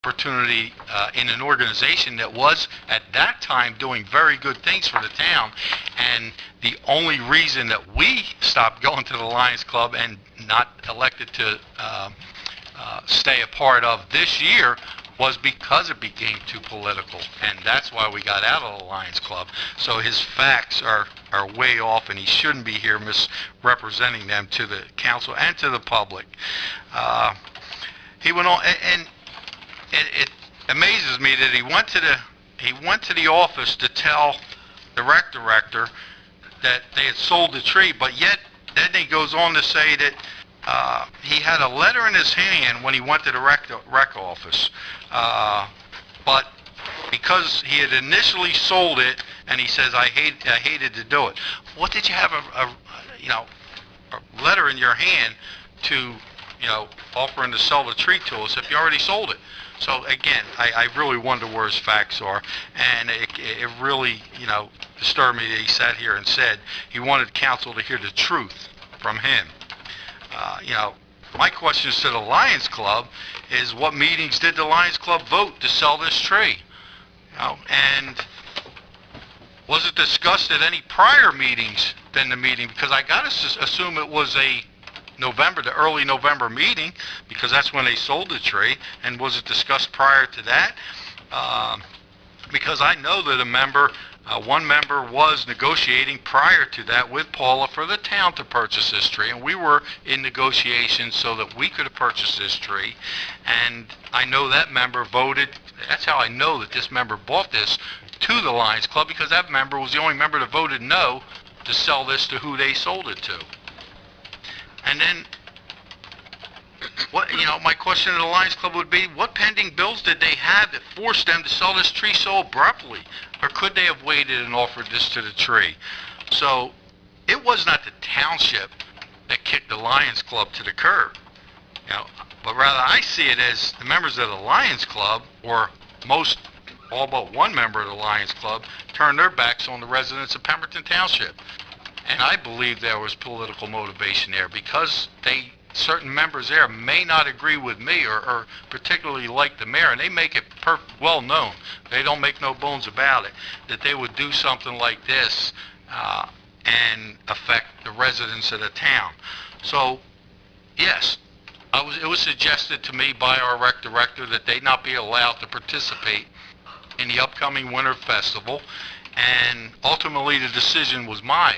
opportunity in an organization that was at that time doing very good things for the town, and the only reason that we stopped going to the Lions Club and not elected to stay a part of this year was because it became too political, and that's why we got out of the Lions Club. So his facts are way off, and he shouldn't be here misrepresenting them to the council and to the public. He went on, and it amazes me that he went to the office to tell the rec director that they had sold the tree, but yet then he goes on to say that he had a letter in his hand when he went to the rec office, but because he had initially sold it, and he says, I hated to do it. What did you have a letter in your hand to, offering to sell the tree to us if you already sold it? So again, I really wonder where his facts are, and it really, disturbed me that he sat here and said he wanted council to hear the truth from him. My question to the Lions Club is, what meetings did the Lions Club vote to sell this tree? And was it discussed at any prior meetings than the meeting? Because I got to assume it was the early November meeting, because that's when they sold the tree. And was it discussed prior to that? Because I know that one member was negotiating prior to that with Paula for the town to purchase this tree, and we were in negotiations so that we could have purchased this tree. And I know that member voted. That's how I know that this member bought this to the Lions Club, because that member was the only member that voted no to sell this to who they sold it to. And then, my question to the Lions Club would be, what pending bills did they have that forced them to sell this tree so abruptly? Or could they have waited and offered this to the tree? So, it was not the township that kicked the Lions Club to the curb. But rather I see it as the members of the Lions Club, or all but one member of the Lions Club, turned their backs on the residents of Pemberton Township. And I believe there was political motivation there, because certain members there may not agree with me or particularly like the mayor, and they make it well known, they don't make no bones about it, that they would do something like this and affect the residents of the town. So, yes, it was suggested to me by our rec director that they not be allowed to participate in the upcoming Winter Festival, and ultimately the decision was mine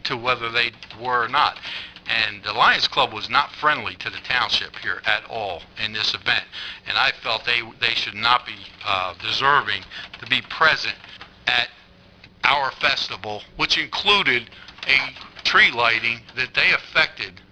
to whether they were or not. And the Lions Club was not friendly to the township here at all in this event, and I felt they should not be deserving to be present at our festival, which included a tree lighting that they affected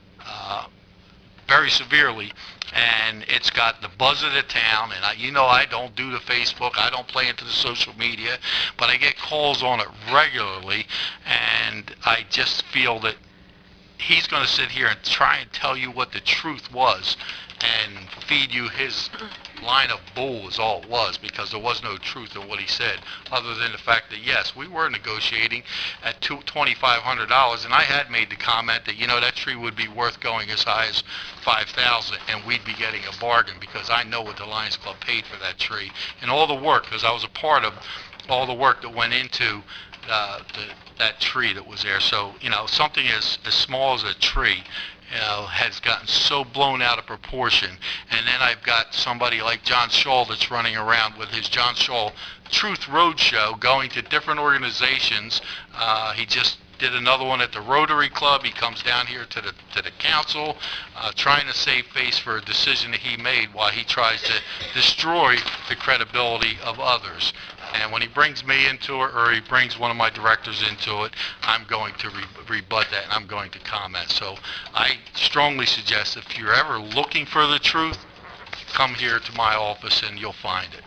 very severely. And it's got the buzz of the town, and I don't do the Facebook, I don't play into the social media, but I get calls on it regularly, and I just feel that he's going to sit here and try and tell you what the truth was and feed you his line of bull is all it was, because there was no truth in what he said, other than the fact that, yes, we were negotiating at $2,500, and I had made the comment that, that tree would be worth going as high as $5,000, and we'd be getting a bargain, because I know what the Lions Club paid for that tree, and all the work, because I was a part of all the work that went into that tree that was there. So, something as small as a tree, has gotten so blown out of proportion. And then I've got somebody like John Shaw that's running around with his John Shaw Truth Roadshow, going to different organizations. He just did another one at the Rotary Club. He comes down here to the council, trying to save face for a decision that he made, while he tries to destroy the credibility of others. And when he brings me into it, or he brings one of my directors into it, I'm going to rebut that, and I'm going to comment. So I strongly suggest, if you're ever looking for the truth, come here to my office and you'll find it.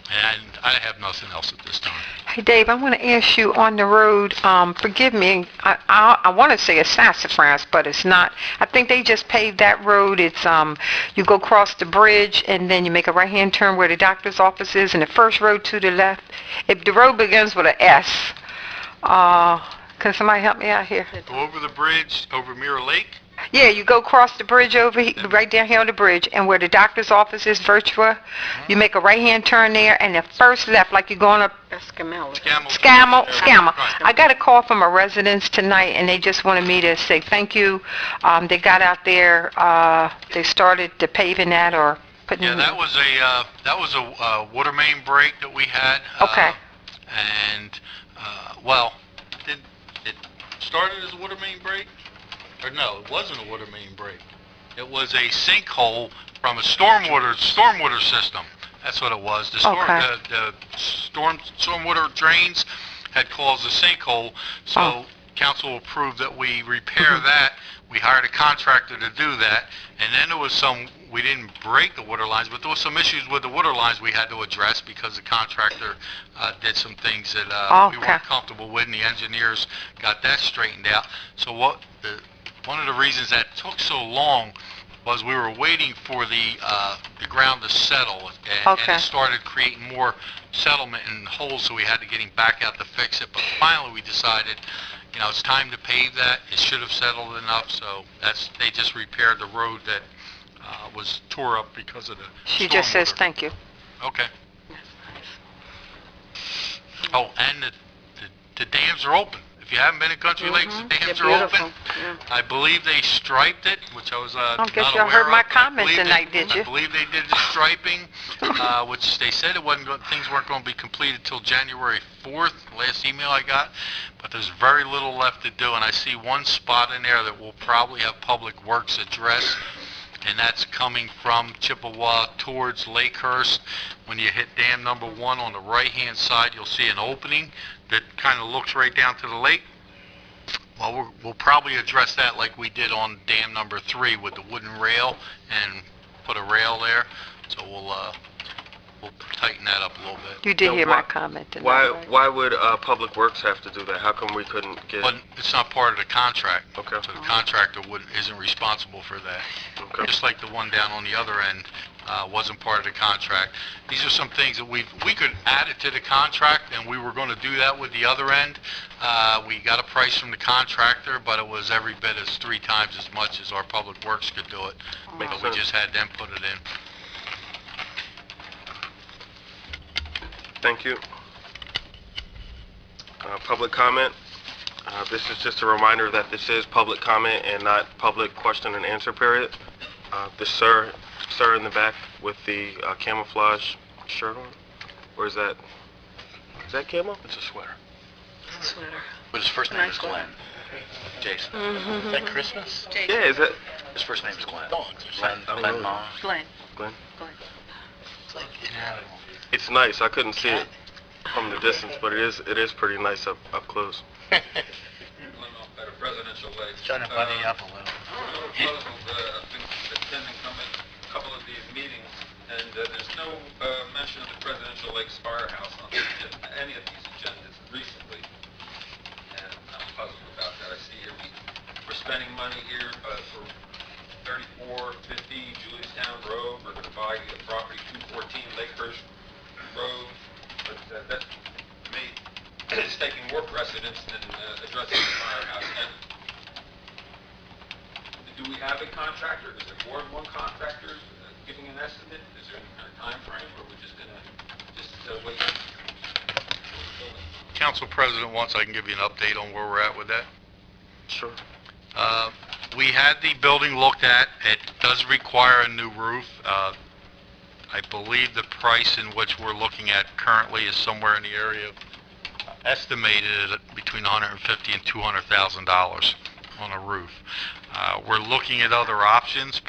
And I have nothing else at this time. Hey, Dave, I want to ask you, on the road, forgive me, I want to say it's sassafras, but it's not. I think they just paved that road. It's, you go across the bridge, and then you make a right-hand turn where the doctor's office is, and the first road to the left. If the road begins with an S, can somebody help me out here? Go over the bridge, over Mirror Lake? Yeah, you go across the bridge right down here on the bridge, and where the doctor's office is, Virtua, you make a right-hand turn there, and the first left, like you're going up Scammell. I got a call from a residence tonight, and they just wanted me to say thank you. They got out there, they started the paving that or putting. Yeah, that was a water main break that we had. Okay. And well, it started as a water main break, or no, it wasn't a water main break. It was a sinkhole from a stormwater system. That's what it was. The stormwater drains had caused a sinkhole, so council approved that we repair that. We hired a contractor to do that, and then there was we didn't break the water lines, but there was some issues with the water lines we had to address because the contractor did some things that we weren't comfortable with, and the engineers got that straightened out. So one of the reasons that took so long was we were waiting for the ground to settle, and it started creating more settlement and holes, so we had to get him back out to fix it. But finally we decided, it's time to pave that. It should have settled enough, so they just repaired the road that was tore up because of the She just says thank you. Okay. Oh, and the dams are open. If you haven't been in Country Lakes, the dams are open. Yeah. I believe they striped it, which I was I guess you heard my comment tonight, did you? I believe they did the striping, which they said things weren't going to be completed till January 4th, last email I got. But there's very little left to do, and I see one spot in there that will probably have Public Works address, and that's coming from Chippewa towards Lakehurst. When you hit dam number 1 on the right-hand side, you'll see an opening that kind of looks right down to the lake. Well, we'll probably address that like we did on dam number 3 with the wooden rail and put a rail there. So we'll tighten that up a little bit. You did hear my comment. Why would Public Works have to do that? How come we couldn't get? But it's not part of the contract. Okay. So the contractor isn't responsible for that. Okay. Just like the one down on the other end wasn't part of the contract. These are some things that we could add it to the contract, and we were going to do that with the other end. We got a price from the contractor, but it was every bit as 3 times as much as our Public Works could do it. So we just had them put it in. Thank you. Public comment. This is just a reminder that this is public comment and not public question and answer period. The sir in the back with the camouflage shirt on. Or is that camo? It's a sweater. Sweater. But his first name is Glenn. Jason. Is that Christmas? Jason. Yeah, is that? His first name is Glenn. Glenn. Glenn. It's like It's nice. I couldn't see it from the distance, but it is pretty nice up close. At a presidential way. Trying to buddy up a little. I've been attending a couple of these meetings, and there's no mention of the Presidential Lakes Firehouse on any of these agendas recently, and I'm puzzled about that. I see here we're spending money here for 3450 Juliustown Road. We're going to buy the property 214 Lakehurst Road, but that to me is taking more precedence than addressing the firehouse. And do we have a contractor? Is there more than one contractor giving an estimate? Is there any kind of time frame, or we're just going to wait? Council President wants I can give you an update on where we're at with that. Sure. We had the building looked at. It does require a new roof. I believe the price in which we're looking at currently is somewhere in the area of estimated at between $150,000 and $200,000 on a roof. We're looking at other options.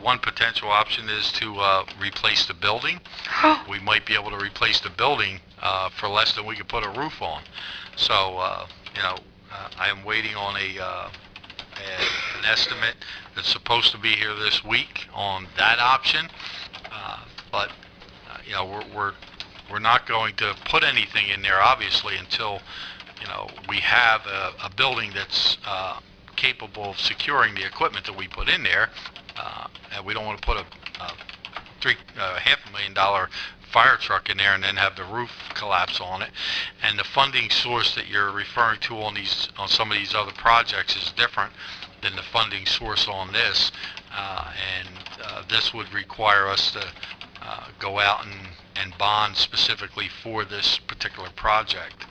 One potential option is to replace the building. We might be able to replace the building for less than we could put a roof on. So, I am waiting on an estimate that's supposed to be here this week on that option. But we're not going to put anything in there, obviously, until we have a building that's capable of securing the equipment that we put in there, and we don't want to put a $500,000 fire truck in there and then have the roof collapse on it. And the funding source that you're referring to on some of these other projects is different than the funding source on this. This would require us to go out and bond specifically for this particular project.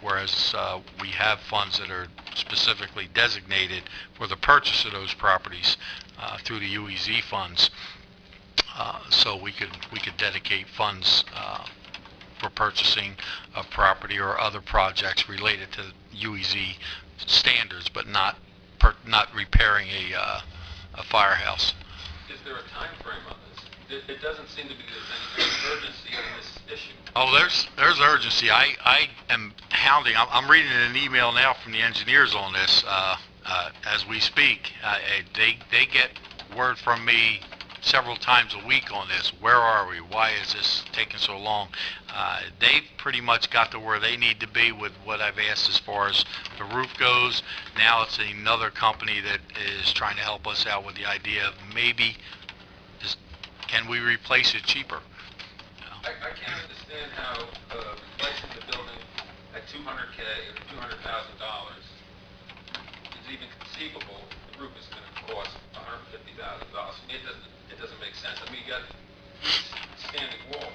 Whereas we have funds that are specifically designated for the purchase of those properties through the UEZ funds. So we could dedicate funds for purchasing of property or other projects related to UEZ standards, but not repairing a firehouse. Is there a time frame on this? It doesn't seem to be there's any urgency in this issue. Oh, there's urgency. I am hounding. I'm reading an email now from the engineers on this as we speak. They get word from me several times a week on this. Where are we? Why is this taking so long? They've pretty much got to where they need to be with what I've asked as far as the roof goes. Now it's another company that is trying to help us out with the idea of maybe can we replace it cheaper? I can't understand how replacing the building at $200K or $200,000 is even conceivable. The roof is going to cost $150,000. To me, it doesn't make sense. I mean, you got standing walls.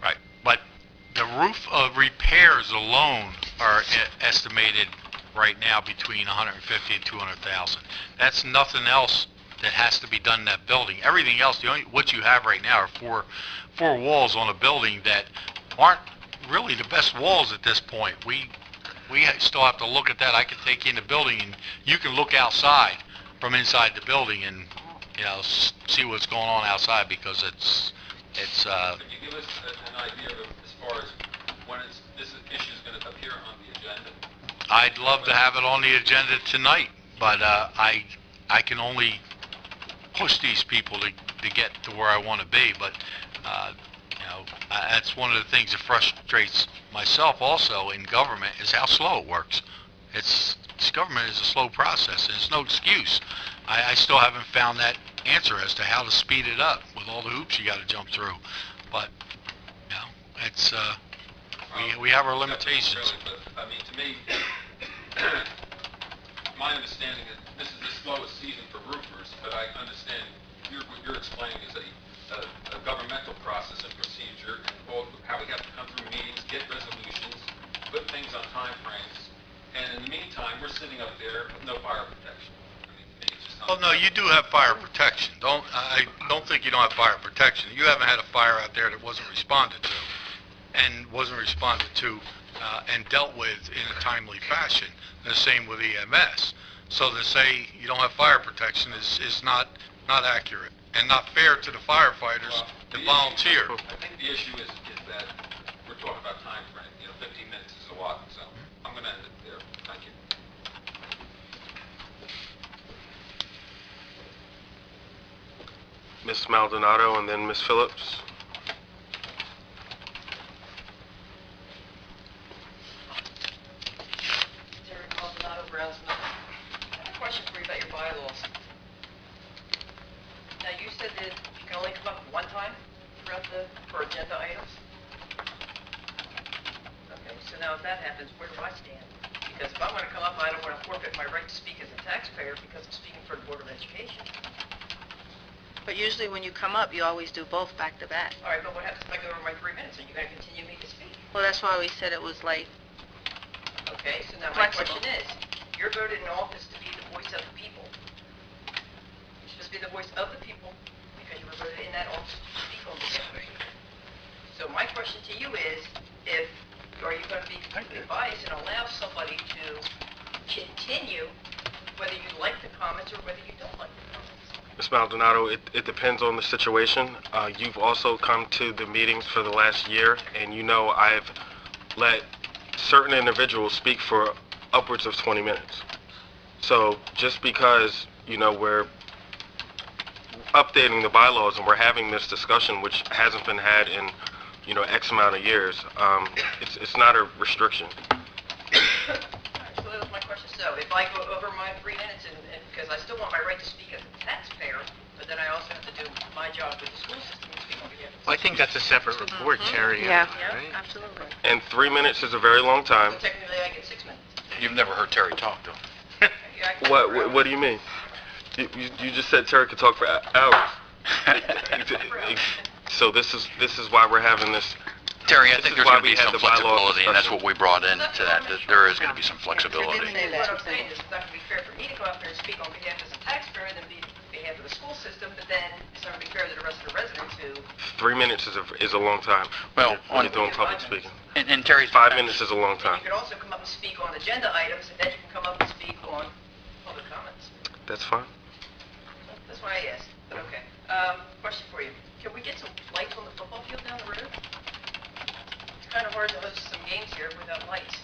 Right, but the roof repairs alone are estimated right now between $150,000 and $200,000. That's nothing else that has to be done in that building. Everything else, what you have right now are four walls on a building that aren't really the best walls at this point. We still have to look at that. I can take you in the building and you can look outside from inside the building and see what's going on outside, because it's Could you give us an idea of as far as when this issue is going to appear on the agenda? I'd love to have it on the agenda tonight, but I can only push these people to get to where I want to be. But that's one of the things that frustrates myself also in government, is how slow it works. Government is a slow process, and it's no excuse. I still haven't found that answer as to how to speed it up with all the hoops you got to jump through. But it's we have our limitations. Really, but I mean, to me, my understanding is this is the slowest season for roofers, but I understand what you're explaining is a governmental process and procedure, and how we have to come through meetings, get resolutions, put things on time frames, and in the meantime, we're sitting up there with no fire protection. I mean, to me, it's just Oh no, you do have fire protection. I don't think you don't have fire protection. You haven't had a fire out there that wasn't responded to, and dealt with in a timely fashion. The same with EMS. So to say you don't have fire protection is not accurate and not fair to the firefighters that volunteer. I think the issue is that we're talking about time frame. 15 minutes is a lot, so I'm going to end it there. Thank you. Ms. Maldonado and then Ms. Phillips. Terry Maldonado, Brownsville. I have a question for you about your bylaws. Now, you said that you can only come up one time for agenda items? Okay, so now if that happens, where do I stand? Because if I'm going to come up, I don't want to forfeit my right to speak as a taxpayer because I'm speaking for the Board of Education. But usually when you come up, you always do both back to back. All right, but what happens if I go over my 3 minutes? Are you going to continue me to speak? Well, that's why we said it was like, Okay, so now my Flexible. question is, you're voted in office to be the voice of the people. You're supposed to be the voice of the people because you were voted in that office to speak on behalf of the people. So my question to you is, are you going to be completely biased and allow somebody to continue whether you like the comments or whether you don't like the comments? Ms. Maldonado, it depends on the situation. You've also come to the meetings for the last year, and I've let certain individuals speak for upwards of 20 minutes. So just because, we're updating the bylaws and we're having this discussion, which hasn't been had in, X amount of years, it's not a restriction. All right, so that was my question. So if I go over my 3 minutes, and because I still want my right to speak as a taxpayer, but then I also have to do my job with the school system and speak on behalf of I think that's a separate report, Terry. Yeah. Right? Absolutely. And 3 minutes is a very long time. So technically, I get 6 minutes. You've never heard Terry talk, though. Yeah, I can- What do you mean? You just said Terry could talk for hours. So this is why we're having this. Terry, I This think is there's why going to we be had some the bylaw flexibility, and that's discussion. what we brought into that there is going to be some flexibility. What I'm saying is it's not going to be fair for me to come up here and speak on behalf as a taxpayer and then be on behalf of the school system, but then it's not going to be fair to the rest of the residents who... 3 minutes is a long time. Well, when on- you're doing public speaking. And Terry's... 5 minutes is a long And time. you can also come up and speak on agenda items, and then you can come up and speak on public comments. That's fine. That's why I asked, but okay. Question for you. Can we get some lights on the football field down the road? It's kind of hard to host some games here without lights.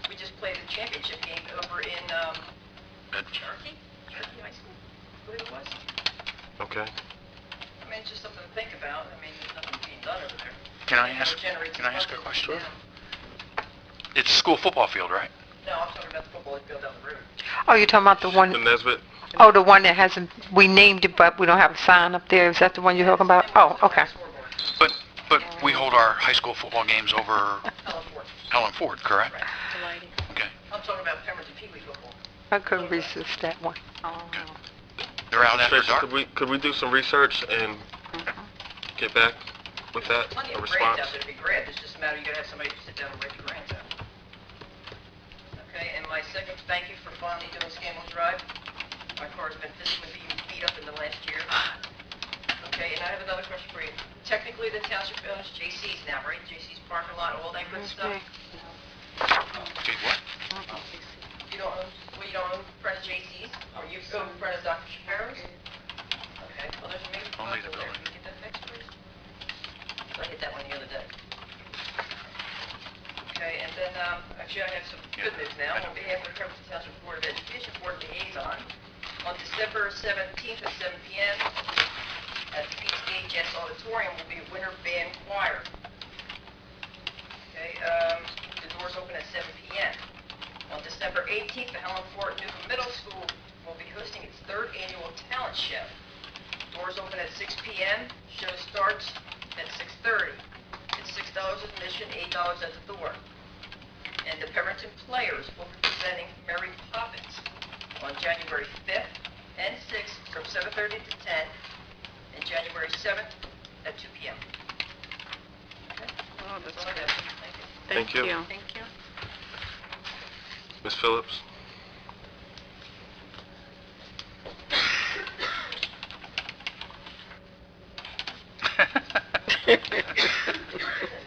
We just played a championship game over in, Cherokee High School, I believe it was. Okay. I mean, it's just something to think about. I mean, there's nothing being done over there. Can I ask a question? It's a school football field, right? No, I'm talking about the football field down the road. Oh, you're talking about the one, The Nesbitt? oh, the one that hasn't, we named it, but we don't have a sign up there. Is that the one you're talking about? Oh, okay. But we hold our high school football games over Ellen Ford, correct? Right. Okay. I'm talking about Pemberton Pee Wee football. I couldn't resist that one. They're out after Tracy, dark? could we do some research and get back with that, Plenty a of response? grants out there to be grabbed. It's just a matter, you gotta have somebody to sit down and write the grants out. Okay, and my second thank you for finally doing Scanlon Drive. My car's been physically being beat up in the last year. Okay, and I have another question for you. Technically, the township owns J.C.'s now, right? J.C.'s parking lot, all that good stuff? Okay, what? You don't own, well, you don't own front of J.C.'s? Or you own front of Dr. Shapiro's? Okay, well, there's maybe a Only the possible there. building. Can you get that fixed, please? I hit that one the other day. Okay, and then, actually, I have some good news now. On behalf of the Pemberton Township Board of Education Board Liaison, on December 17th at 7 p.m. at the PCHS Auditorium will be a winter band choir. Okay, the doors open at 7 p.m. On December 18th, the Helen Ford Newcomb Middle School will be hosting its third annual talent show. Doors open at 6 p.m. Show starts at 6:30. It's $6 admission, $8 at the door. And the Pemberton Players will be presenting Mary Poppins on January 5th and 6th from 7:30 to 10, and January 7th at 2 p.m. Okay? Oh, That's all I have. Thank you. Thank you. Thank you. Ms. Phillips?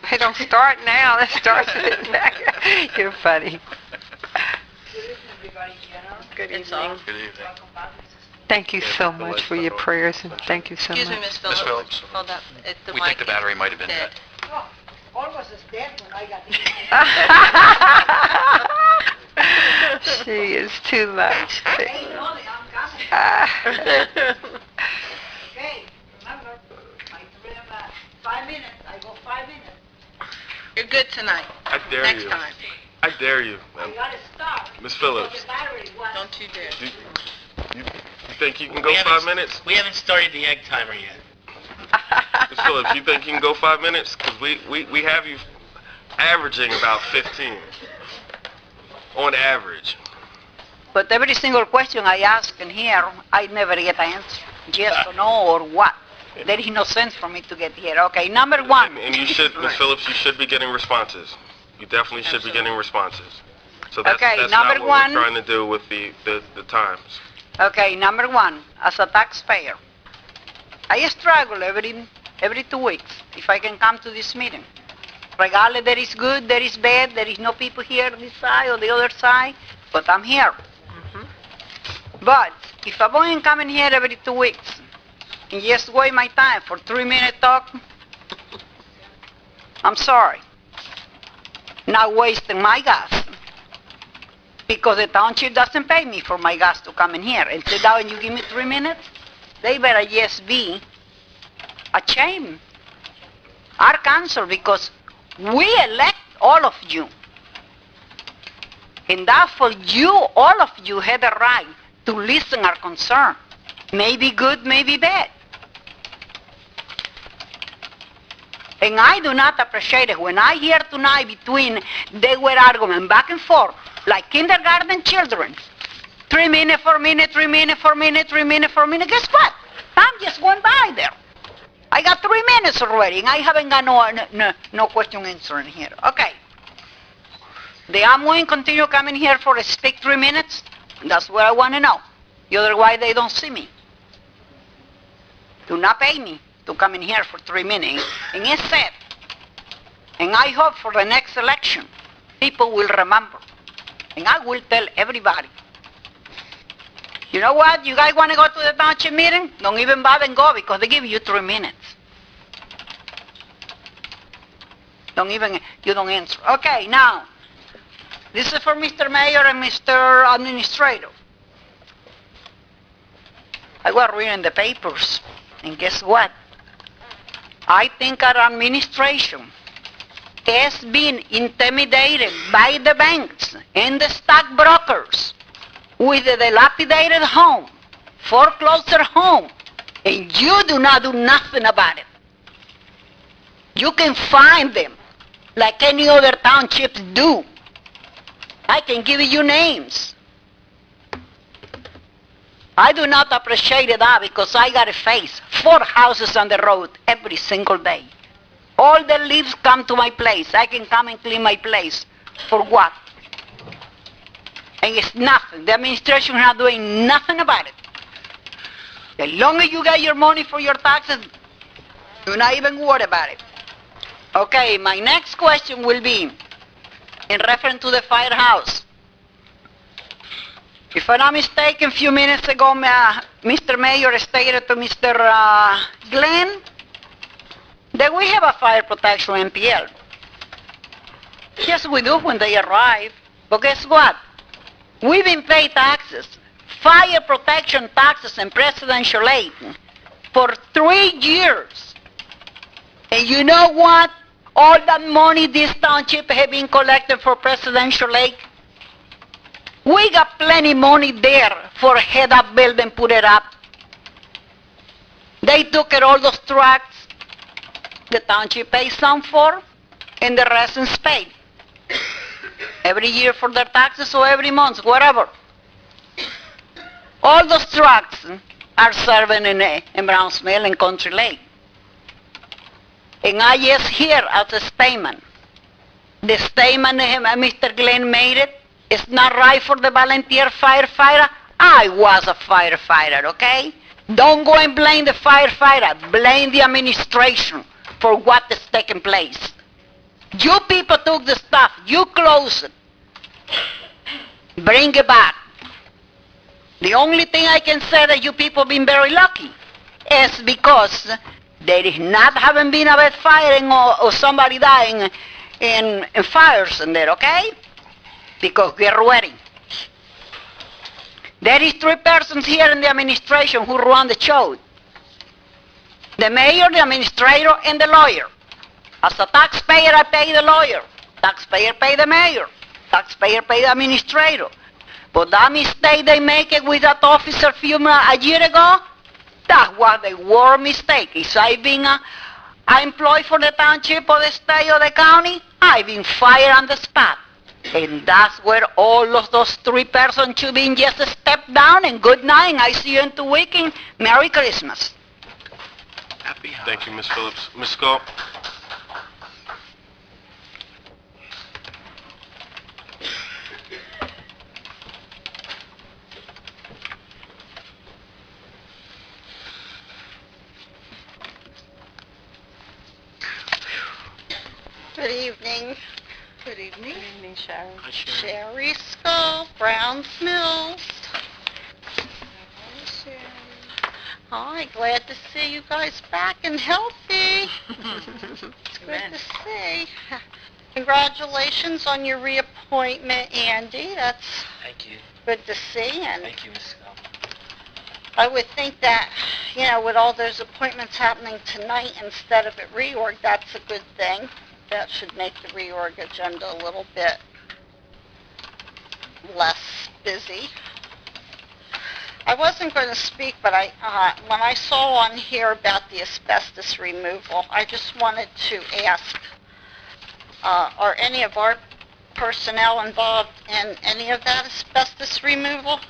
Hey, don't start now. Let's start sitting back. You're funny. Good It's evening. all. Good evening. Thank you so much for your prayers, and thank you so Excuse me, much. Miss Phillips. Phillips. Hold up. The We mic think the is battery might have been dead. She is too much. Ah. Okay, remember, I three of 5 minutes, I go 5 minutes. You're good tonight. I dare Next you. time. I dare you. I gotta stop. Ms. Phillips, Because the battery was... Don't you dare. you think you can go 5 minutes? We haven't started the egg timer yet. Ms. Phillips, you think you can go 5 minutes? Because we have you averaging about 15. On average. But every single question I ask in here, I never get an answer. Yes or no, or what? There is no sense for me to get here. Okay, number one. And you should, Ms. Phillips, you should be getting responses. You definitely should be getting responses. So that's, Okay, that's number not what one. we're trying to do with the times. Okay, number one, as a taxpayer, I struggle every 2 weeks if I can come to this meeting. Regardless, there is good, there is bad, there is no people here this side or the other side, but I'm here. But if I'm going to come in here every 2 weeks and just waste my time for 3-minute talk, I'm sorry. Not wasting my gas. Because the township doesn't pay me for my gas to come in here. And sit down and you give me 3 minutes? They better just be ashamed. Our council, because we elect all of you. And therefore you, all of you, had a right to listen our concern. Maybe good, maybe bad. And I do not appreciate it. When I hear tonight they were arguing back and forth, like kindergarten children. 3 minutes, 4 minutes, 3 minutes, 4 minutes, 3 minutes, 4 minutes. Guess what? I'm just going by there. I got 3 minutes already, and I haven't got no question answering here. Okay. The Amway continue coming here for a speak 3 minutes? That's what I want to know. Otherwise, they don't see me. Do not pay me to come in here for 3 minutes. And it's said, and I hope for the next election, people will remember. And I will tell everybody. You know what? You guys want to go to the township meeting? Don't even bother and go because they give you 3 minutes. You don't answer. Okay, now, this is for Mr. Mayor and Mr. Administrator. I was reading the papers, and guess what? I think our administration has been intimidated by the banks and the stockbrokers with a dilapidated home, foreclosed home, and you do not do nothing about it. You can find them like any other townships do. I can give you names. I do not appreciate that because I got to face 4 houses on the road every single day. All the leaves come to my place. I can come and clean my place. For what? And it's nothing. The administration is not doing nothing about it. The longer you get your money for your taxes, do not even worry about it. Okay, my next question will be in reference to the firehouse. If I'm not mistaken, a few minutes ago, Mr. Mayor stated to Mr. Glenn that we have a fire protection MPL. Yes, we do when they arrive. But guess what? We've been paying taxes, fire protection taxes and presidential aid for 3 years. And you know what? All that money this township has been collected for presidential aid, we got plenty money there for head up building, put it up. They took it, all those tracts, the township pays some for, and the rest is paid. Every year for their taxes or every month, whatever. All those tracts are serving in Browns Mill and Country Lake. And I just hear as a statement. The statement Mr. Glenn made it. It's not right for the volunteer firefighter. I was a firefighter, okay? Don't go and blame the firefighter. Blame the administration for what is taking place. You people took the stuff. You closed it. Bring it back. The only thing I can say that you people have been very lucky is because there is not haven't been a bad firing or somebody dying in fires in there, okay? Because get ready. There is 3 persons here in the administration who run the show. The mayor, the administrator, and the lawyer. As a taxpayer, I pay the lawyer. Taxpayer pay the mayor. Taxpayer pay the administrator. But that mistake they make it with that officer a year ago, that was the worst mistake. If I've been employed for the township or the state or the county, I've been fired on the spot. And that's where all of those 3 persons should be just step down and good night, and I see you in 2 weeks. Merry Christmas. Happy holidays. Thank you, Ms. Phillips. Ms. Skull? Good evening. Good evening. Good evening, Sharon. Hi, Sharon. Sherry Skull, Browns Mills. Hi, glad to see you guys back and healthy. It's good to see. Congratulations on your reappointment, Andy. That's Thank you. good to see. And Thank you, Ms. Skull. I would think that, you know, with all those appointments happening tonight instead of at reorg, that's a good thing. That should make the reorg agenda a little bit less busy. I wasn't going to speak but when I saw on here about the asbestos removal, I just wanted to ask, are any of our personnel involved in any of that asbestos removal?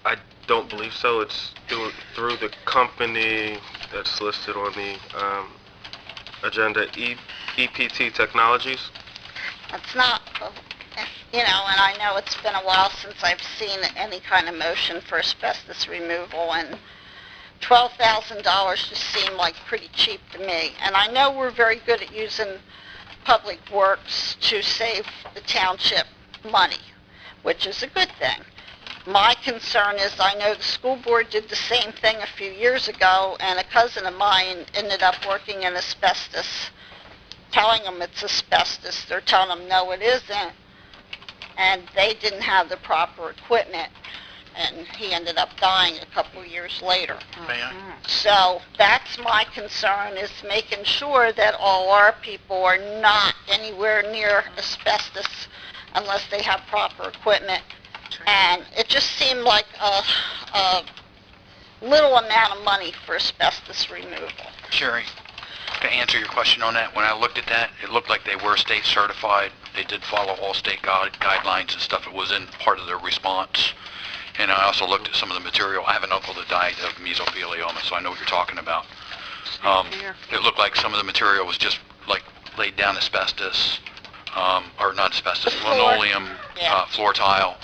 I don't believe so. It's through the company that's listed on the agenda, EPT Technologies. It's not, you know, and I know it's been a while since I've seen any kind of motion for asbestos removal, and $12,000 just seemed like pretty cheap to me. And I know we're very good at using public works to save the township money, which is a good thing. My concern is I know the school board did the same thing a few years ago, and a cousin of mine ended up working in asbestos, telling them it's asbestos. They're telling them, no, it isn't. And they didn't have the proper equipment, and he ended up dying a couple of years later. May I? So that's my concern, is making sure that all our people are not anywhere near asbestos unless they have proper equipment. And it just seemed like a little amount of money for asbestos removal. Sherry, to answer your question on that, when I looked at that, it looked like they were state certified. They did follow all state guidelines and stuff. It was in part of their response. And I also looked at some of the material. I have an uncle that died of mesothelioma, so I know what you're talking about. It looked like some of the material was just like laid down asbestos, or not asbestos, linoleum, floor tile.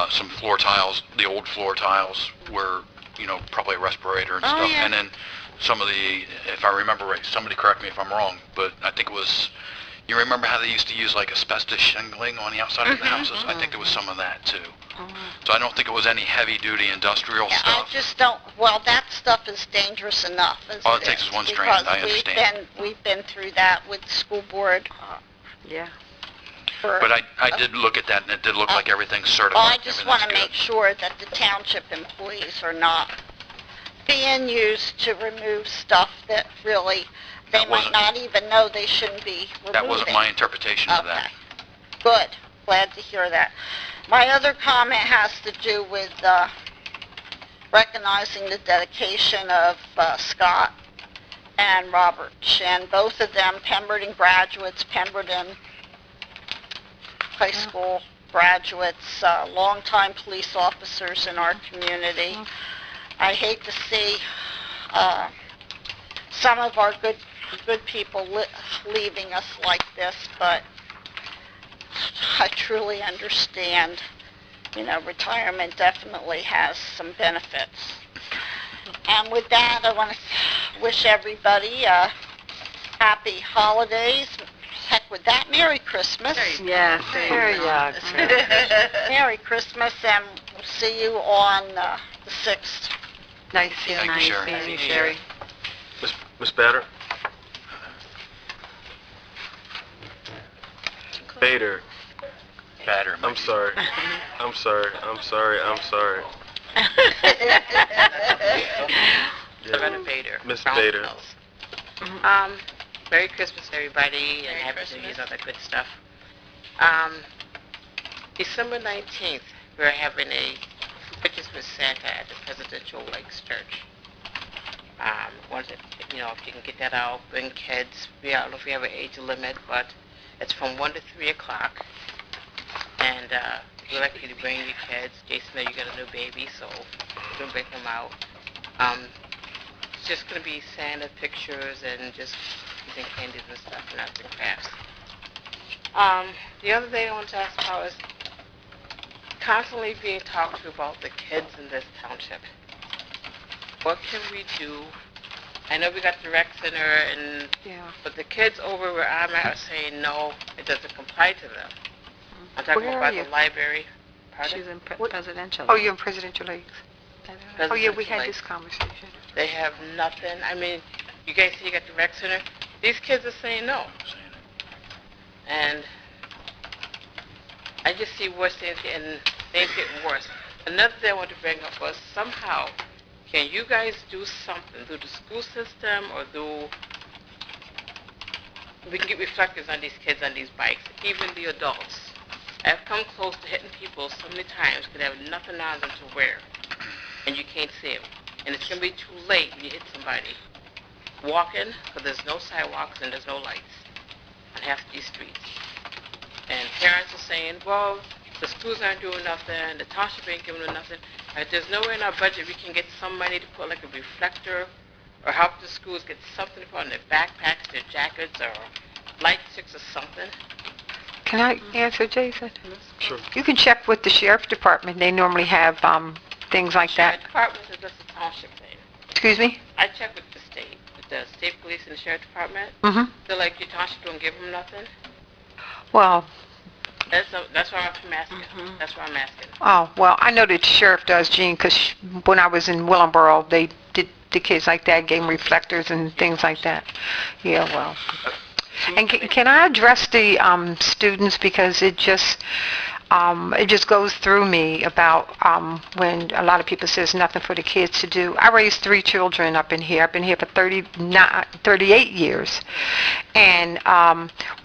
Some floor tiles, the old floor tiles were, you know, probably a respirator and stuff. Yeah. And then some of the, if I remember right, somebody correct me if I'm wrong, but I think it was, you remember how they used to use like asbestos shingling on the outside of the houses? I think there was some of that too. So I don't think it was any heavy duty industrial stuff. I just don't, well, that stuff is dangerous enough. All it takes is one strand, I understand. We've been through that with the school board. Yeah. But I did look at that, and it did look like everything's certified. Well, I just want to make sure that the township employees are not being used to remove stuff that really, they might not even know they shouldn't be removing. That wasn't my interpretation of that. Good. Glad to hear that. My other comment has to do with recognizing the dedication of Scott and Robert, and both of them Pemberton graduates, Pemberton high school graduates, longtime police officers in our community. I hate to see some of our good people leaving us like this, but I truly understand, you know, retirement definitely has some benefits. And with that, I want to wish everybody happy holidays. Heck with that, Merry Christmas. Yes, there you go. Merry Christmas, and we'll see you on the 6th. Nice Thank you, Sherry. seeing you, Sherry. Miss Bader? Bader. Bader. I'm sorry. I'm sorry. I'm sorry. I'm sorry. Loretta Bader. Miss Brown Bader. Hills. Merry Christmas, everybody, and Happy New Year's, all that good stuff. December 19th, we're having a Pictures with Santa at the Presidential Lakes Church. Wanted to, you know, if you can get that out, bring kids. I don't know if we have an age limit, but it's from 1 to 3 o'clock. And we'd like you to bring your kids. Jason, you got a new baby, so you can bring him out. It's just going to be Santa pictures and just using candies and stuff and arts and crafts. The other thing I want to ask about is constantly being talked to about the kids in this township. What can we do? I know we got the rec center, but the kids over where I'm at are saying no, it doesn't comply to them. I'm talking about the library. Pardon? She's in Presidential. Oh, you're in Presidential Lakes. Oh, yeah, we had Lakes. this conversation. They have nothing. I mean, you guys see you got the rec center. These kids are saying no. And I just see worse things getting worse. Another thing I want to bring up was somehow, can you guys do something through the school system or we can get reflectors on these kids on these bikes, even the adults. I've come close to hitting people so many times because they have nothing on them to wear. and you can't see them. And it's going to be too late when you hit somebody. Walking, because there's no sidewalks and there's no lights on half of these streets. And parents are saying, well, the schools aren't doing nothing, the township ain't giving them nothing. There's nowhere in our budget we can get some money to put like a reflector or help the schools get something to put on their backpacks, their jackets, or light sticks or something. Can I answer, Jason? Sure. You can check with the sheriff's department. They normally have things like Sheriff that. Department is just a township thing. Excuse me? I checked with the state police and the sheriff department. Mm-hmm. They're like, your township don't give them nothing. Well, That's why I'm asking. That's why I'm asking. oh, well, I know that the sheriff does, Gene, because when I was in Willenboro, they did the kids like that, gave them reflectors and things like that. Yeah, well. And can I address the students, because it just goes through me about when a lot of people say there's nothing for the kids to do. I raised 3 children up in here. I've been here for 38 years. And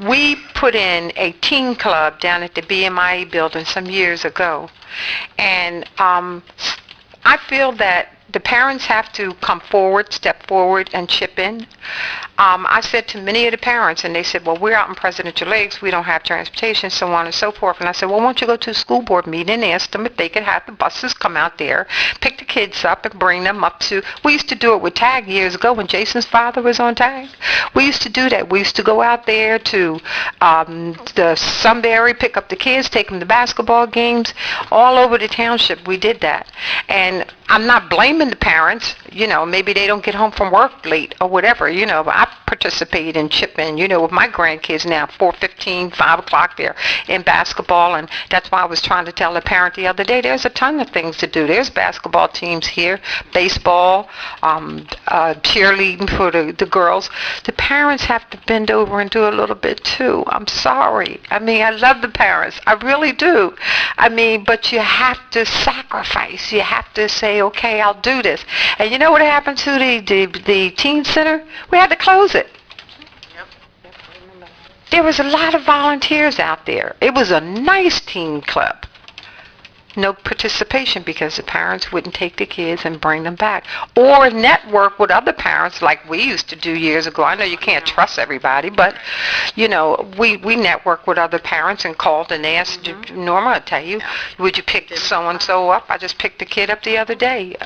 we put in a teen club down at the BMIE building some years ago. And I feel that the parents have to come forward, step forward, and chip in. I said to many of the parents, and they said, well, we're out in Presidential Lakes, we don't have transportation, so on and so forth. And I said, well, why don't you go to a school board meeting and ask them if they could have the buses come out there, pick the kids up, and bring them up to, we used to do it with TAG years ago when Jason's father was on TAG. We used to do that. We used to go out there to the Sunbury, pick up the kids, take them to basketball games, all over the township. We did that. And I'm not blaming the parents, maybe they don't get home from work late or whatever, but I participate and chip in, with my grandkids now, 4:15, 5 o'clock, they're in basketball, and that's why I was trying to tell the parent the other day, there's a ton of things to do. There's basketball teams here, baseball, cheerleading for the girls. The parents have to bend over and do a little bit too. I'm sorry. I love the parents. I really do. But you have to sacrifice. You have to say, okay, I'll do this. And you know what happened to the teen center? We had to close it. There was a lot of volunteers out there. It was a nice teen club. No participation because the parents wouldn't take the kids and bring them back. Or network with other parents like we used to do years ago. I know you can't trust everybody, but, we network with other parents and called and asked, Norma, I'll tell you, would you pick so-and-so up? I just picked the kid up the other day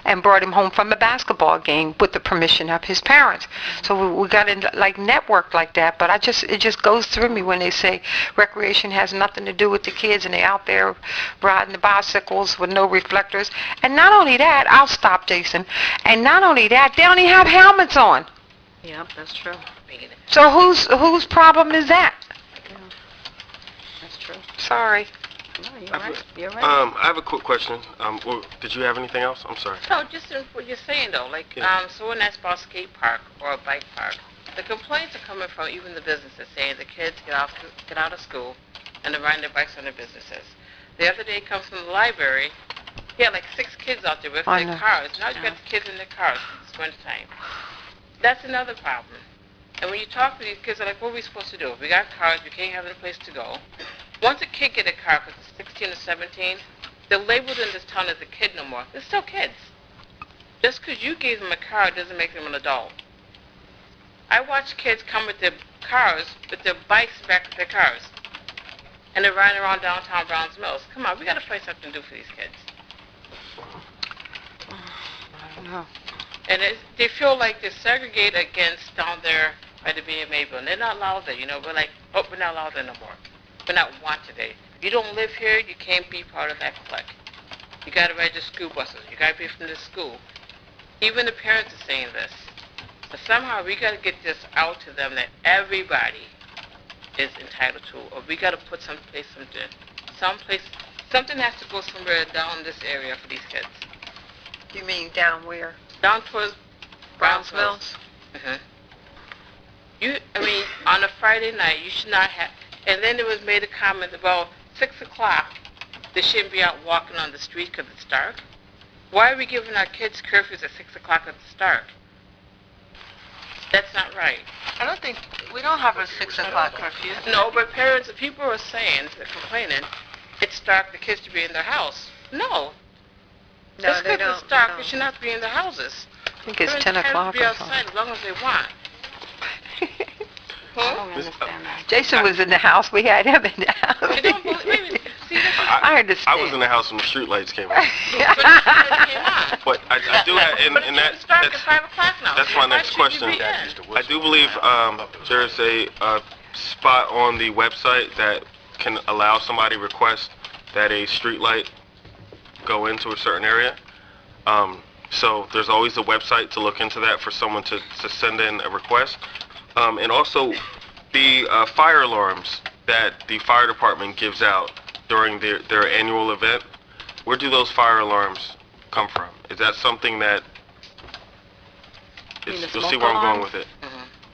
and brought him home from a basketball game with the permission of his parents. So we got to network like that, but it just goes through me when they say recreation has nothing to do with the kids and they're out there riding the bicycles with no reflectors. And not only that, I'll stop, Jason, and not only that, they don't even have helmets on. Yep, that's true. So whose problem is that? Yeah, that's true. Sorry. No, you're right. You're right. I have a quick question. Did you have anything else? I'm sorry. No, just in what you're saying though, someone that's about a skate park or a bike park, the complaints are coming from even the businesses saying the kids get out of school and they're riding their bikes on their businesses. The other day comes from the library, he had like 6 kids out there with their cars. Now you got the kids in their cars. It's wintertime. That's another problem. And when you talk to these kids, they're like, what are we supposed to do? We got cars, we can't have any place to go. Once a kid get a car, because it's 16 or 17, they're labeled in this town as a kid no more. They're still kids. Just because you gave them a car doesn't make them an adult. I watch kids come with their cars, with their bikes back with their cars. And they're riding around downtown Browns Mills. Come on, we got to find something to do for these kids. I don't know. And they feel like they're segregated against down there by the BMA building. They're not allowed there, We're like, we're not allowed there no more. We're not wanted there. If you don't live here, you can't be part of that clique. You got to register school buses. You got to be from this school. Even the parents are saying this. But somehow we got to get this out to them that everybody is entitled to, or we got to put someplace, something has to go somewhere down this area for these kids. You mean down where? Down towards Browns Mills. On a Friday night, you should not have, and then it was made a comment about 6 o'clock, they shouldn't be out walking on the street because it's dark. Why are we giving our kids curfews at 6 o'clock if it's dark? That's not right. I don't think, we don't have a 6 o'clock curfew. No, but people are saying, they're complaining, it's dark, the kids should be in their house. No. No, It's good to start, because you don't have to be in the houses. I think it's 10 o'clock Be or outside something. as long as they want. I don't understand that. Jason was in the house. We had him in the You don't house. believe, maybe, see, that's I understand. I was in the house when the street lights came on. but it came on. But I do have, But and it that, can start at that's, 5 o'clock now. that's so my why next should you question. be in? I do believe there's a spot on the website that can allow somebody request that a street light go into a certain area. So there's always a website to look into that for someone to send in a request. And also the fire alarms that the fire department gives out during their annual event. Where do those fire alarms come from? Is that something that, mean the you'll see smoke where I'm going alarms? with it.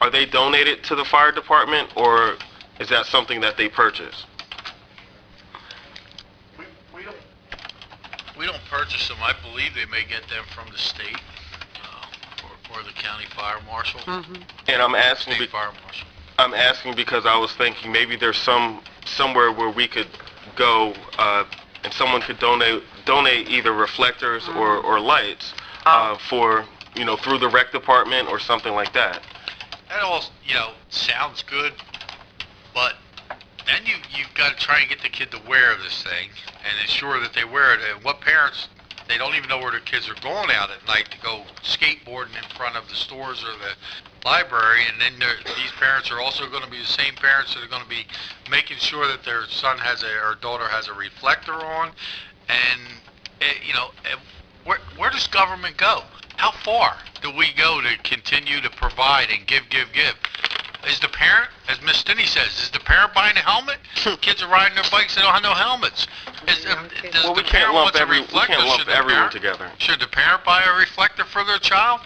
Are they donated to the fire department, or is that something that they purchase? We don't purchase them. I believe they may get them from the state, or the county fire marshal. And I'm asking, State fire marshal. I'm asking because I was thinking maybe there's somewhere where we could go, and someone could donate either reflectors or lights for, through the rec department or something like that. That all, sounds good, but then you've got to try and get the kid to wear this thing and ensure that they wear it. And what parents, they don't even know where their kids are going out at night to go skateboarding in front of the stores or the library, and then these parents are also going to be the same parents that are going to be making sure that their son or daughter has a reflector on. And where does government go? How far do we go to continue to provide and give? Is the parent, as Miss Stinney says, is the parent buying a helmet? Kids are riding their bikes, they don't have no helmets. Does Well, the parent want a reflector? Should the everyone parent- together. Should the parent buy a reflector for their child?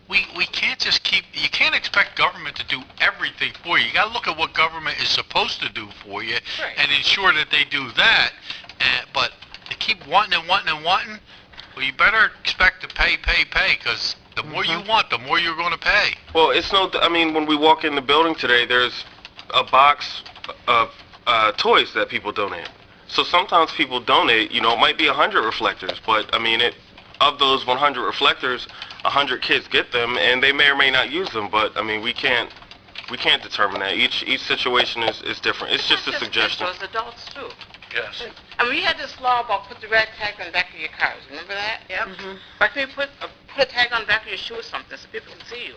We can't just you can't expect government to do everything for you. You got to look at what government is supposed to do for you and ensure that they do that. But to keep wanting, well, you better expect to pay, because the more you want, the more you're going to pay. Well, when we walk in the building today, there's a box of toys that people donate. So sometimes people donate, it might be 100 reflectors, but of those 100 reflectors, 100 kids get them, and they may or may not use them. But we can't determine that. Each situation is different. It's just a suggestion. Those adults too. Yes. We had this law about put the red tag on the back of your cars. Remember that? Yep. Why can't you put a tag on the back of your shoe or something so people can see you?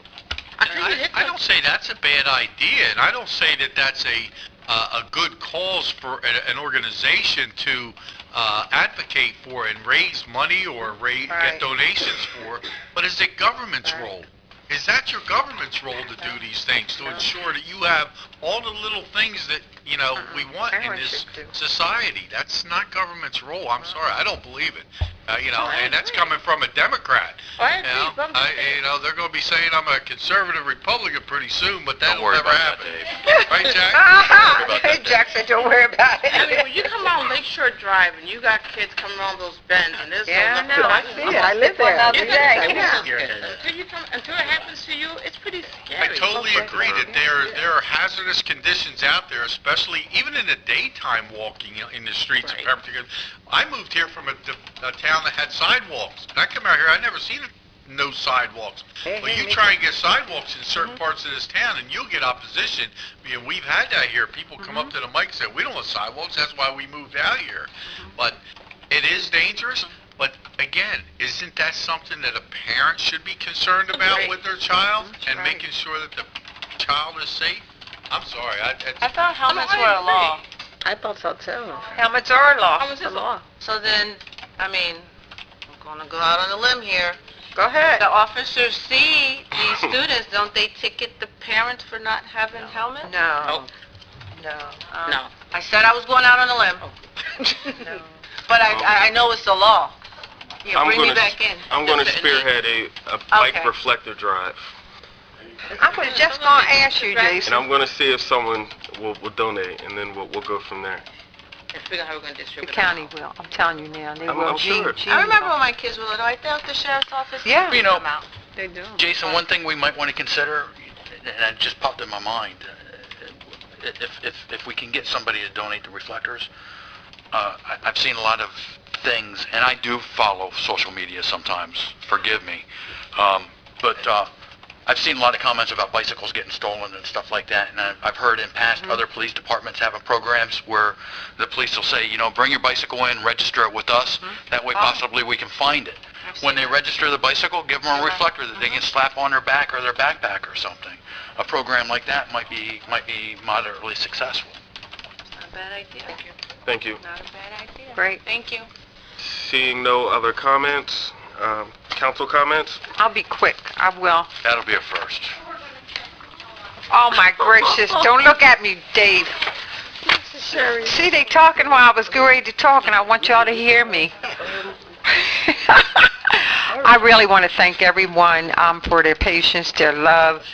I don't say that's a bad idea, and I don't say that that's a good cause for an organization to advocate for and raise money or get donations for, but is it government's role? Is that your government's role to do these things, to ensure that you have all the little things that, we want in this society? That's not government's role. I'm sorry. I don't believe it. And that's coming from a Democrat. I agree. They're going to be saying I'm a conservative Republican pretty soon, but that'll worry never about happen. that, Right, Jack? Jack said, don't worry about it. When you come on Lakeshore Drive and you got kids coming around those bends and there's Yeah, no I see it. I live there. Until it happens to you, it's pretty scary. I totally agree that there are hazardous conditions out there, especially even in the daytime walking in the streets of Pemberton. I moved here from a town that had sidewalks. And I come out here, I never seen no sidewalks. But you try and get sidewalks in certain parts of this town, and you'll get opposition. We've had that here. People come up to the mic and say, we don't have sidewalks, that's why we moved out here. But it is dangerous. But again, isn't that something that a parent should be concerned about with their child and making sure that the child is safe? I'm sorry. I thought helmets were a law. I thought so too. Helmets are a law. Helmets is a law. So then, I'm going to go out on a limb here. Go ahead. The officers see these students, don't they ticket the parents for not having helmets? No. No. I said I was going out on a limb. No. But I know it's a law. Yeah, bring me back in. I'm going to spearhead a bike reflector drive. I was just going to ask you, And Jason. I'm going to see if someone will donate, and then we'll go from there. And figure out how we're going to The distribute county will. I'm telling you now. They I'm will. sure. I remember when my kids were little, right there at the sheriff's office. Yeah. You know, Come out. They do. Jason, one thing we might want to consider, and it just popped in my mind, if we can get somebody to donate the reflectors, I've seen a lot of things, and I do follow social media sometimes, forgive me, but I've seen a lot of comments about bicycles getting stolen and stuff like that, and I've heard in past other police departments having programs where the police will say, bring your bicycle in, register it with us, that way possibly we can find it. When they register the bicycle, give them a reflector that they can slap on their back or their backpack or something. A program like that might be moderately successful. Not a bad idea. Thank you. Not a bad idea. Great. Thank you. Seeing no other comments, council comments? I'll be quick. I will. That'll be a first. Oh, my gracious. Don't look at me, Dave. See, they talking while I was getting ready to talk, and I want y'all to hear me. I really want to thank everyone for their patience, their love,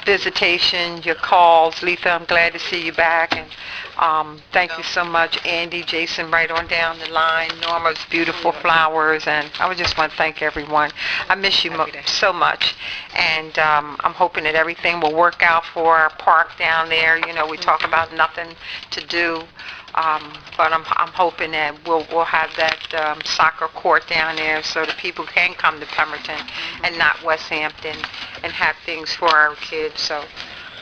visitation, your calls. Letha, I'm glad to see you back. And thank you so much, Andy, Jason, right on down the line, Norma's beautiful flowers. And I would just want to thank everyone. I miss you so much. And I'm hoping that everything will work out for our park down there. We talk about nothing to do. But I'm hoping that we'll have that soccer court down there so that people can come to Pemberton and not West Hampton and have things for our kids. So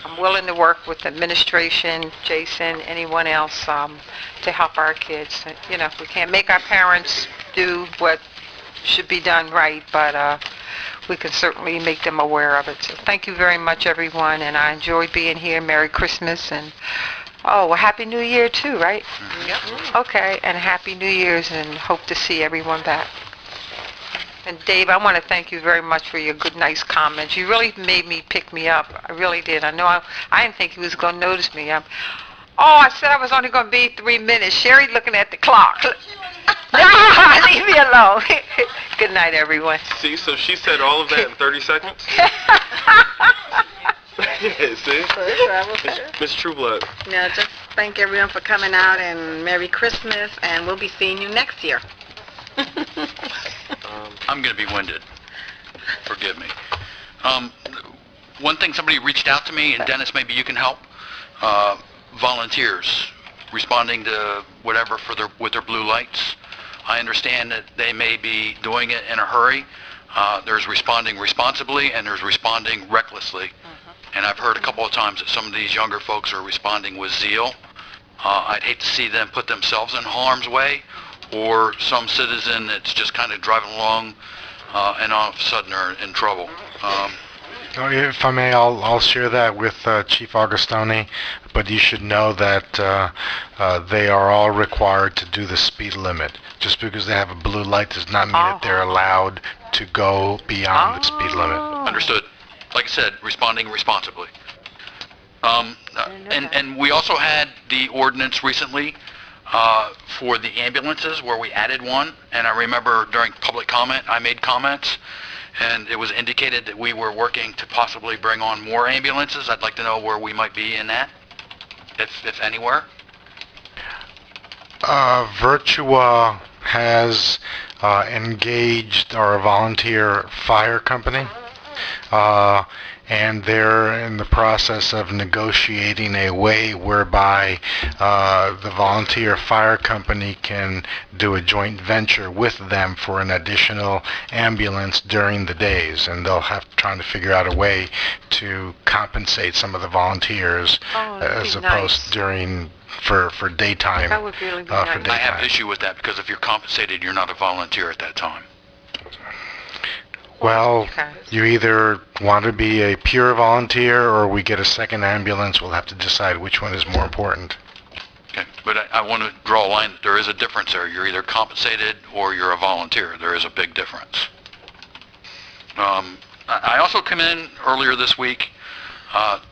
I'm willing to work with administration, Jason, anyone else to help our kids. We can't make our parents do what should be done right, but we can certainly make them aware of it. So thank you very much, everyone, and I enjoyed being here. Merry Christmas and Happy New Year too, right? Yep. Okay, and Happy New Year's, and hope to see everyone back. And Dave, I want to thank you very much for your good, nice comments. You really made me pick me up. I really did. I know I didn't think he was going to notice me. I said I was only going to be 3 minutes. Sherry looking at the clock. Leave me alone. Good night, everyone. See, so she said all of that in 30 seconds? See? Miss Trueblood. Just thank everyone for coming out, and Merry Christmas, and we'll be seeing you next year. I'm going to be winded. Forgive me. One thing, somebody reached out to me, and Dennis, maybe you can help. Volunteers responding to whatever with their blue lights. I understand that they may be doing it in a hurry. There's responding responsibly, and there's responding recklessly. And I've heard a couple of times that some of these younger folks are responding with zeal. I'd hate to see them put themselves in harm's way, or some citizen that's just kind of driving along and all of a sudden are in trouble. If I may, I'll share that with Chief Augustoni, but you should know that they are all required to do the speed limit. Just because they have a blue light does not mean that they're allowed to go beyond the speed limit. Understood. Like I said, responding responsibly. And we also had the ordinance recently for the ambulances where we added one, and I remember during public comment I made comments, and it was indicated that we were working to possibly bring on more ambulances. I'd like to know where we might be in that, if anywhere. Virtua has engaged our volunteer fire company. And they're in the process of negotiating a way whereby the volunteer fire company can do a joint venture with them for an additional ambulance during the days, and they'll have trying to figure out a way to compensate some of the volunteers as opposed during for daytime. That would really be nice. I have issue with that because if you're compensated, you're not a volunteer at that time. Well, you either want to be a pure volunteer or we get a second ambulance. We'll have to decide which one is more important. Okay, but I want to draw a line that there is a difference there. You're either compensated or you're a volunteer. There is a big difference. I also came in earlier this week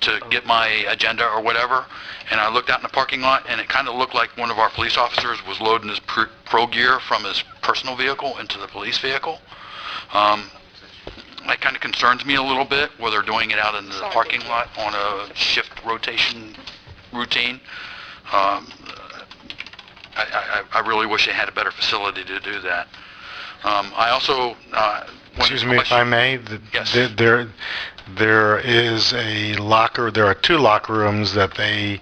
to get my agenda or whatever, and I looked out in the parking lot, and it kind of looked like one of our police officers was loading his pro gear from his personal vehicle into the police vehicle. That kind of concerns me a little bit, where they're doing it out in the parking lot on a shift rotation routine. I really wish they had a better facility to do that. I also... Excuse me if I may. Yes. There is a locker. There are two locker rooms that they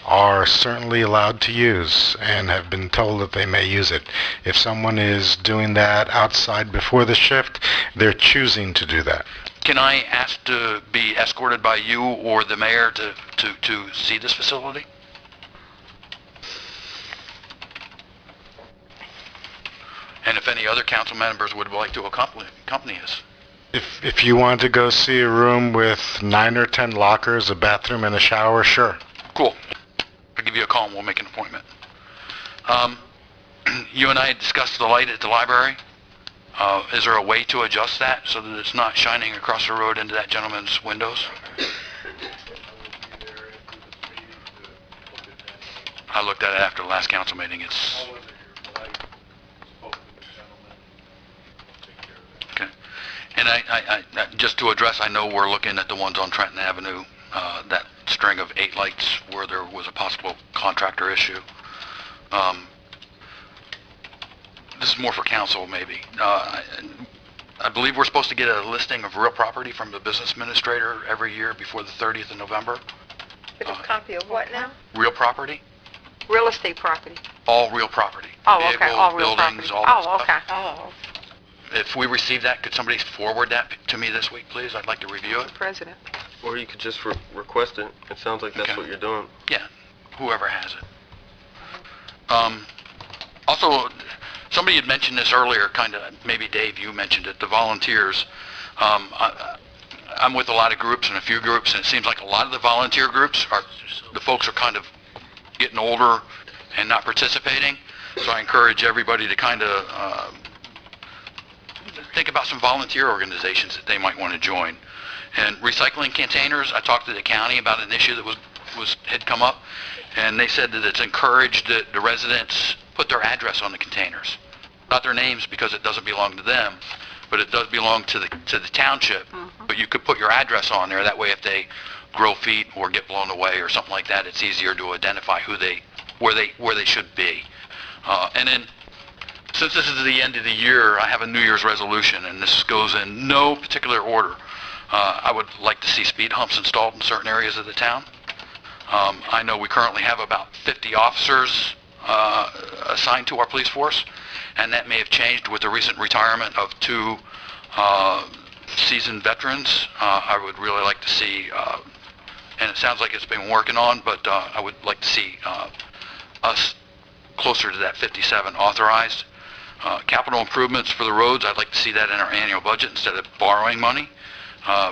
are certainly allowed to use and have been told that they may use it. If someone is doing that outside before the shift, they're choosing to do that. Can I ask to be escorted by you or the mayor to see this facility? And if any other council members would like to accompany us. If you want to go see a room with 9 or 10 lockers, a bathroom, and a shower, sure. Cool. I'll give you a call and we'll make an appointment. You and I discussed the light at the library. Is there a way to adjust that so that it's not shining across the road into that gentleman's windows? I looked at it after the last council meeting. It's... Okay. And I just to address, I know we're looking at the ones on Trenton Avenue, that string of 8 lights where there was a possible contractor issue. This is more for council, maybe. I believe we're supposed to get a listing of real property from the business administrator every year before the 30th of November. Get a copy of what now? Real property? Real estate property. All real property. Oh, Vehicles, okay, all real buildings, property. all that stuff. Oh, okay. If we receive that, could somebody forward that to me this week, please? I'd like to review it. President. Or you could just request it. It sounds like that's Okay. what you're doing. Yeah, whoever has it. Also, somebody had mentioned this earlier, kind of, maybe Dave, you mentioned it, the volunteers. I'm with a lot of groups and a few groups, and it seems like a lot of the volunteer groups the folks are kind of getting older and not participating. So I encourage everybody to kind of think about some volunteer organizations that they might want to join. And recycling containers, I talked to the county about an issue that had come up, and they said that it's encouraged that the residents put their address on the containers. Not their names because it doesn't belong to them, but it does belong to the township. Mm-hmm. But you could put your address on there. That way if they grow feet or get blown away or something like that, it's easier to identify where they should be. And then, since this is the end of the year, I have a New Year's resolution, and this goes in no particular order. I would like to see speed humps installed in certain areas of the town. I know we currently have about 50 officers assigned to our police force, and that may have changed with the recent retirement of 2 seasoned veterans. I would really like to see, and it sounds like it's been working on, but I would like to see us closer to that 57 authorized. Capital improvements for the roads, I'd like to see that in our annual budget instead of borrowing money.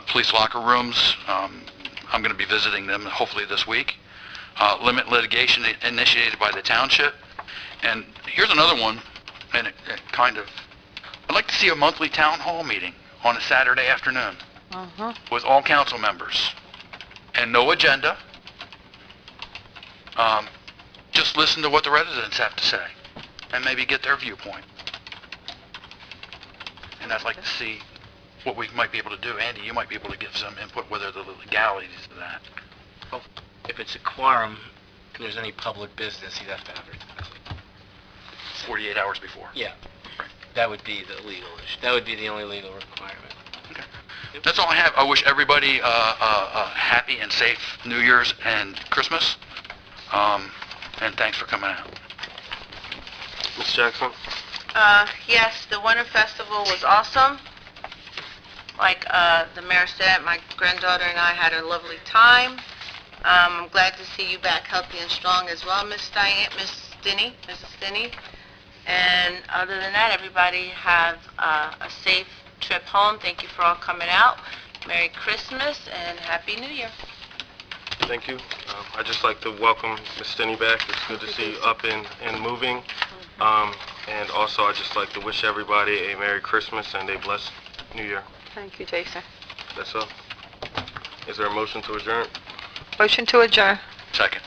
Police locker rooms, I'm going to be visiting them hopefully this week. Limit litigation initiated by the township. And here's another one, and it kind of, I'd like to see a monthly town hall meeting on a Saturday afternoon with all council members. And no agenda. Just listen to what the residents have to say and maybe get their viewpoint. And I'd like to see what we might be able to do. Andy, you might be able to give some input whether the legalities of that. Well, if it's a quorum, if there's any public business, you'd have to advertise it. 48 hours before. Yeah. That would be the legal issue. That would be the only legal requirement. Okay. That's all I have. I wish everybody a happy and safe New Year's and Christmas. And thanks for coming out. Ms. Jackson? Yes, the Winter Festival was awesome. Like the mayor said, my granddaughter and I had a lovely time. I'm glad to see you back healthy and strong as well, Mrs. Stinney. And other than that, everybody have a safe trip home. Thank you for all coming out. Merry Christmas and Happy New Year. Thank you. I'd just like to welcome Ms. Stinney back. It's good to see you up and moving. And also, I'd just like to wish everybody a Merry Christmas and a blessed New Year. Thank you, Jason. That's all. Is there a motion to adjourn? Motion to adjourn. Second.